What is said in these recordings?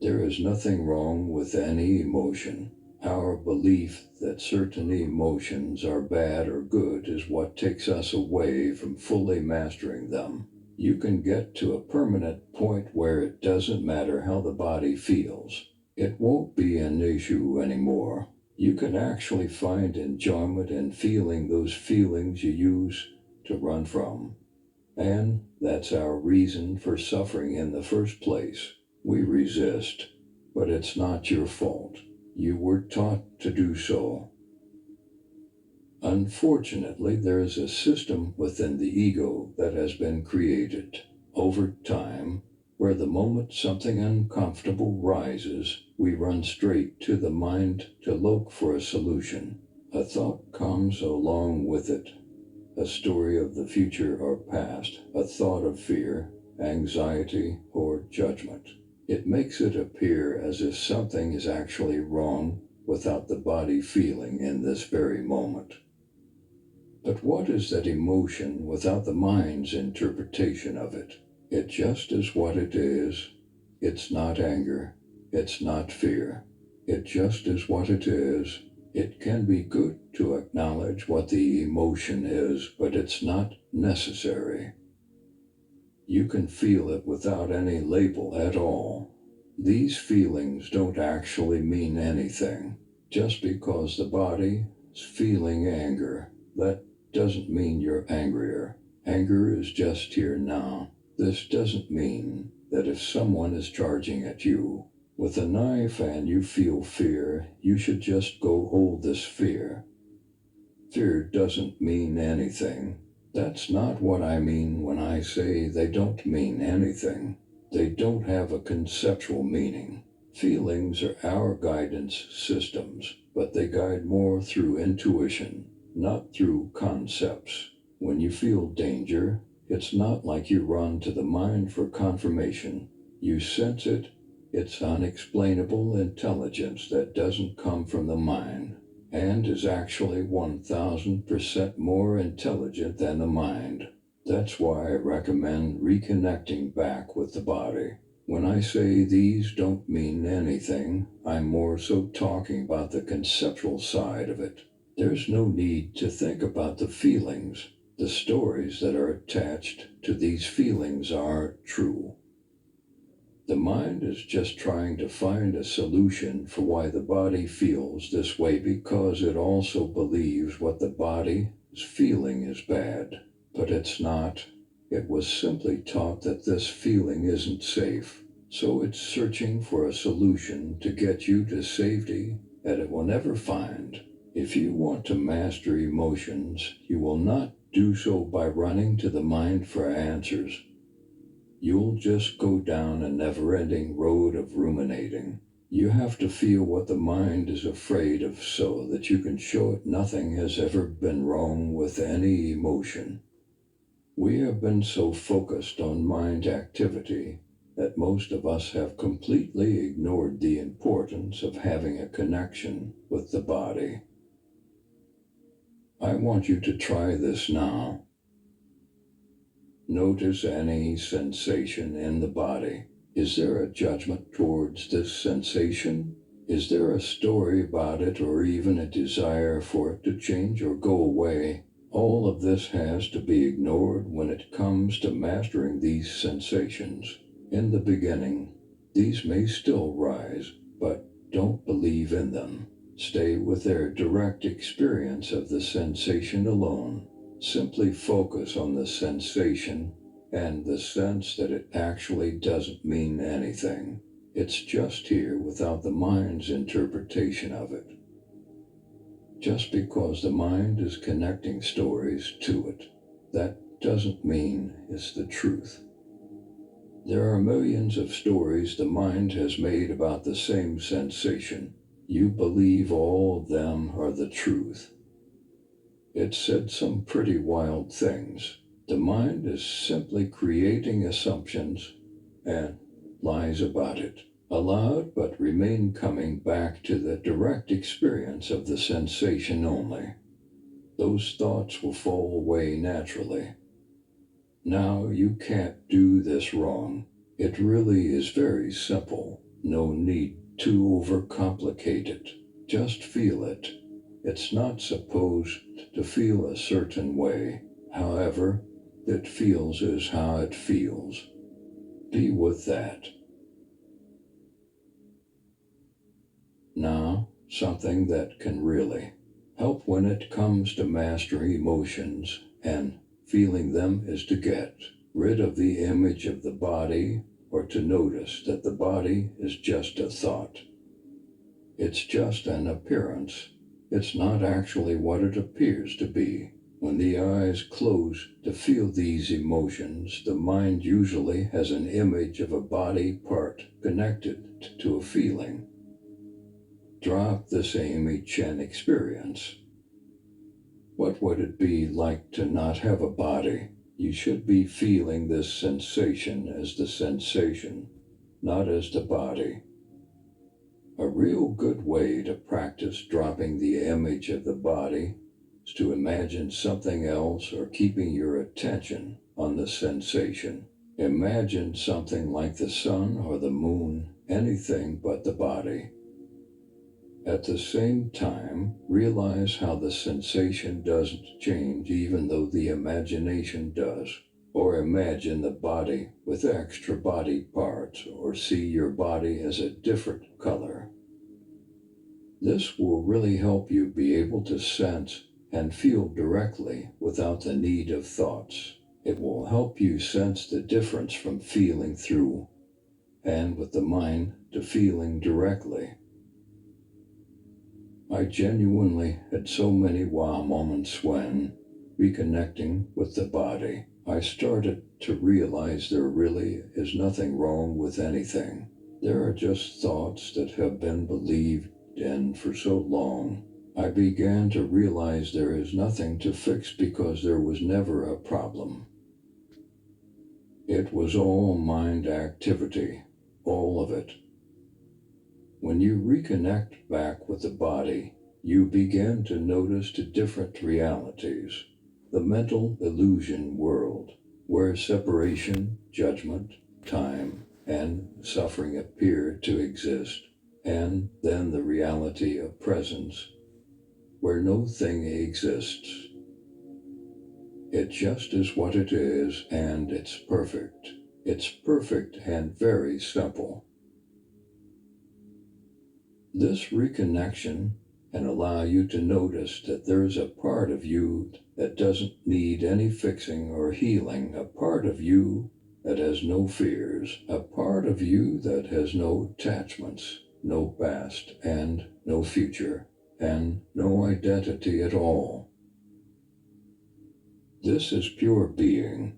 There is nothing wrong with any emotion. Our belief that certain emotions are bad or good is what takes us away from fully mastering them. You can get to a permanent point where it doesn't matter how the body feels. It won't be an issue anymore. You can actually find enjoyment in feeling those feelings you used to run from. And that's our reason for suffering in the first place. We resist, but it's not your fault. You were taught to do so. Unfortunately, there is a system within the ego that has been created over time where the moment something uncomfortable rises, we run straight to the mind to look for a solution. A thought comes along with it, a story of the future or past, a thought of fear, anxiety, or judgment. It makes it appear as if something is actually wrong without the body feeling in this very moment. But what is that emotion without the mind's interpretation of it? It just is what it is. It's not anger. It's not fear. It just is what it is. It can be good to acknowledge what the emotion is, but it's not necessary. You can feel it without any label at all. These feelings don't actually mean anything. Just because the body is feeling anger, that doesn't mean you're angrier. Anger is just here now. This doesn't mean that if someone is charging at you with a knife and you feel fear, you should just go hold this fear. Fear doesn't mean anything. That's not what I mean when I say they don't mean anything. They don't have a conceptual meaning. Feelings are our guidance systems, but they guide more through intuition, not through concepts. When you feel danger, it's not like you run to the mind for confirmation. You sense it. It's unexplainable intelligence that doesn't come from the mind and is actually 1000% more intelligent than the mind. That's why I recommend reconnecting back with the body. When I say these don't mean anything, I'm more so talking about the conceptual side of it. There's no need to think about the feelings. The stories that are attached to these feelings are true. The mind is just trying to find a solution for why the body feels this way because it also believes what the body is feeling is bad. But it's not. It was simply taught that this feeling isn't safe. So it's searching for a solution to get you to safety that it will never find. If you want to master emotions, you will not do so by running to the mind for answers. You'll just go down a never-ending road of ruminating. You have to feel what the mind is afraid of so that you can show it nothing has ever been wrong with any emotion. We have been so focused on mind activity that most of us have completely ignored the importance of having a connection with the body. I want you to try this now. Notice any sensation in the body. Is there a judgment towards this sensation? Is there a story about it or even a desire for it to change or go away? All of this has to be ignored when it comes to mastering these sensations. In the beginning, these may still rise, but don't believe in them. Stay with their direct experience of the sensation alone. Simply focus on the sensation and the sense that it actually doesn't mean anything. It's just here without the mind's interpretation of it. Just because the mind is connecting stories to it, that doesn't mean it's the truth. There are millions of stories the mind has made about the same sensation. You believe all of them are the truth. It said some pretty wild things. The mind is simply creating assumptions and lies about it. Allow it, but remain coming back to the direct experience of the sensation only. Those thoughts will fall away naturally. Now you can't do this wrong. It really is very simple. No need to overcomplicate it. Just feel it. It's not supposed to feel a certain way. However, it feels is how it feels. Be with that. Now, something that can really help when it comes to mastering emotions and feeling them is to get rid of the image of the body, or to notice that the body is just a thought. It's just an appearance. It's not actually what it appears to be. When the eyes close to feel these emotions, the mind usually has an image of a body part connected to a feeling. Drop this image and experience. What would it be like to not have a body? You should be feeling this sensation as the sensation, not as the body. A real good way to practice dropping the image of the body is to imagine something else, or keeping your attention on the sensation. Imagine something like the sun or the moon, anything but the body. At the same time, realize how the sensation doesn't change even though the imagination does. Or imagine the body with extra body parts, or see your body as a different color. This will really help you be able to sense and feel directly without the need of thoughts. It will help you sense the difference from feeling through and with the mind to feeling directly. I genuinely had so many wow moments when, reconnecting with the body, I started to realize there really is nothing wrong with anything. There are just thoughts that have been believed in for so long. I began to realize there is nothing to fix because there was never a problem. It was all mind activity, all of it. When you reconnect back with the body, you begin to notice the different realities. The mental illusion world, where separation, judgment, time, and suffering appear to exist, and then the reality of presence, where no thing exists. It just is what it is, and it's perfect. It's perfect and very simple. This reconnection can allow you to notice that there's a part of you that doesn't need any fixing or healing, a part of you that has no fears, a part of you that has no attachments, no past, and no future, and no identity at all. This is pure being.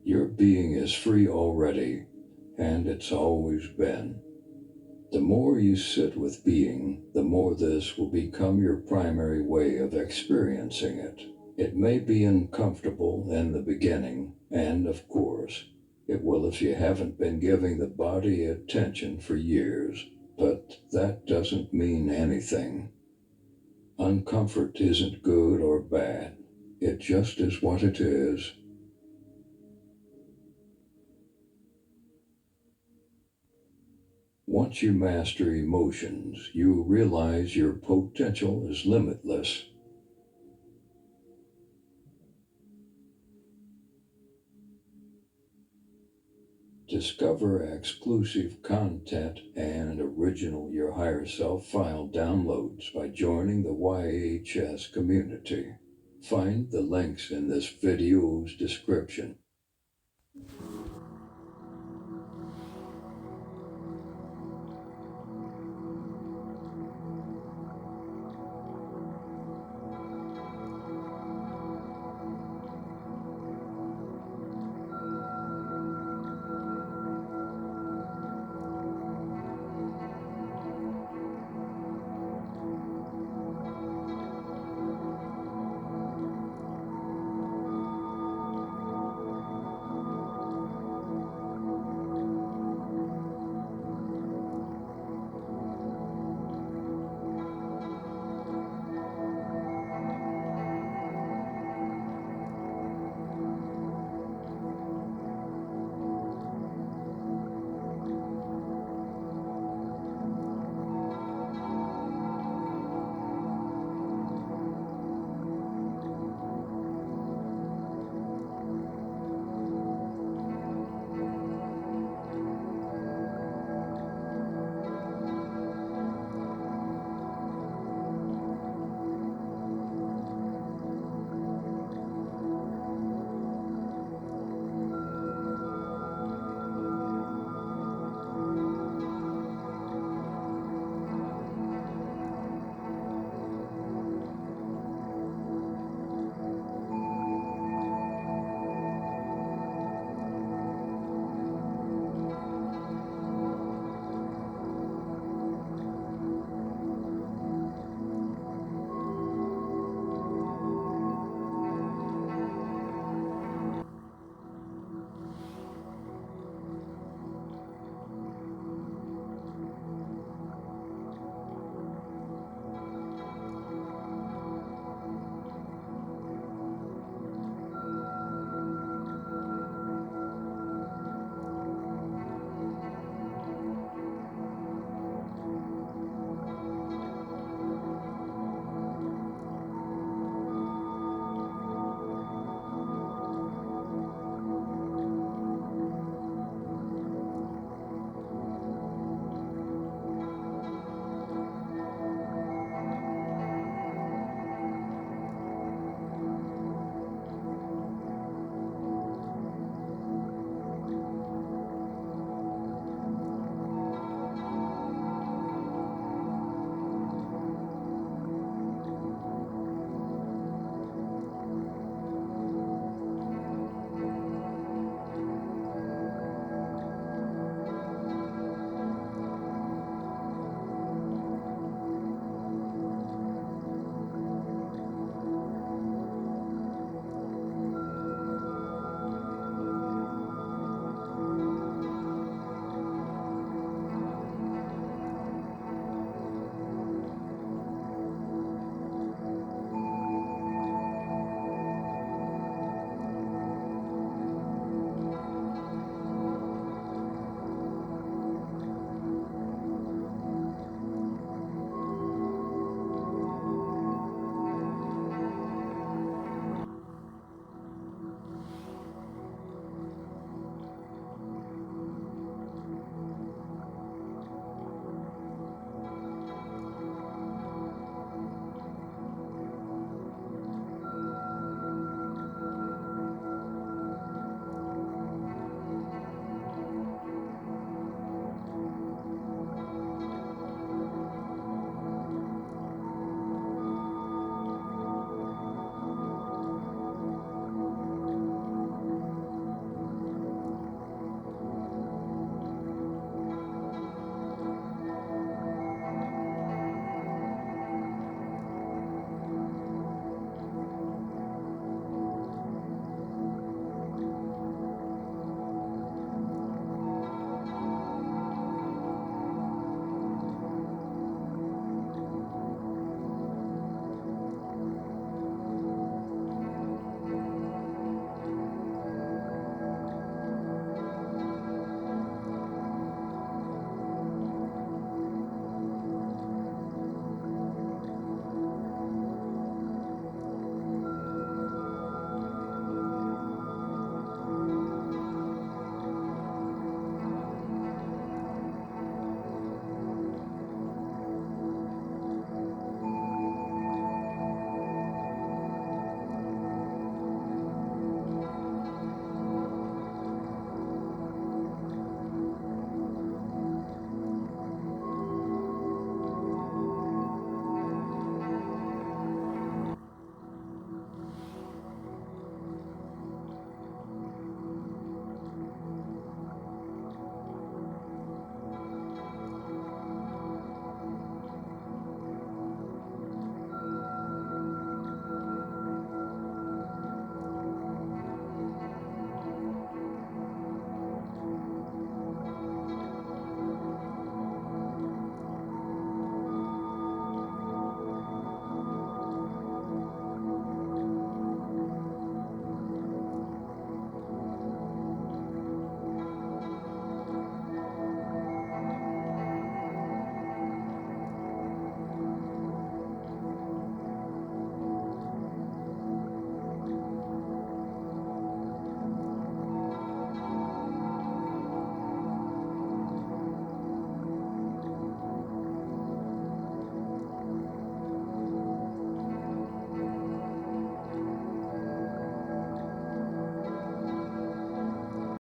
Your being is free already, and it's always been. The more you sit with being, the more this will become your primary way of experiencing it. It may be uncomfortable in the beginning, and of course, it will if you haven't been giving the body attention for years, but that doesn't mean anything. Uncomfort isn't good or bad. It just is what it is. Once you master emotions, you realize your potential is limitless. Discover exclusive content and original Your Higher Self file downloads by joining the YHS community. Find the links in this video's description.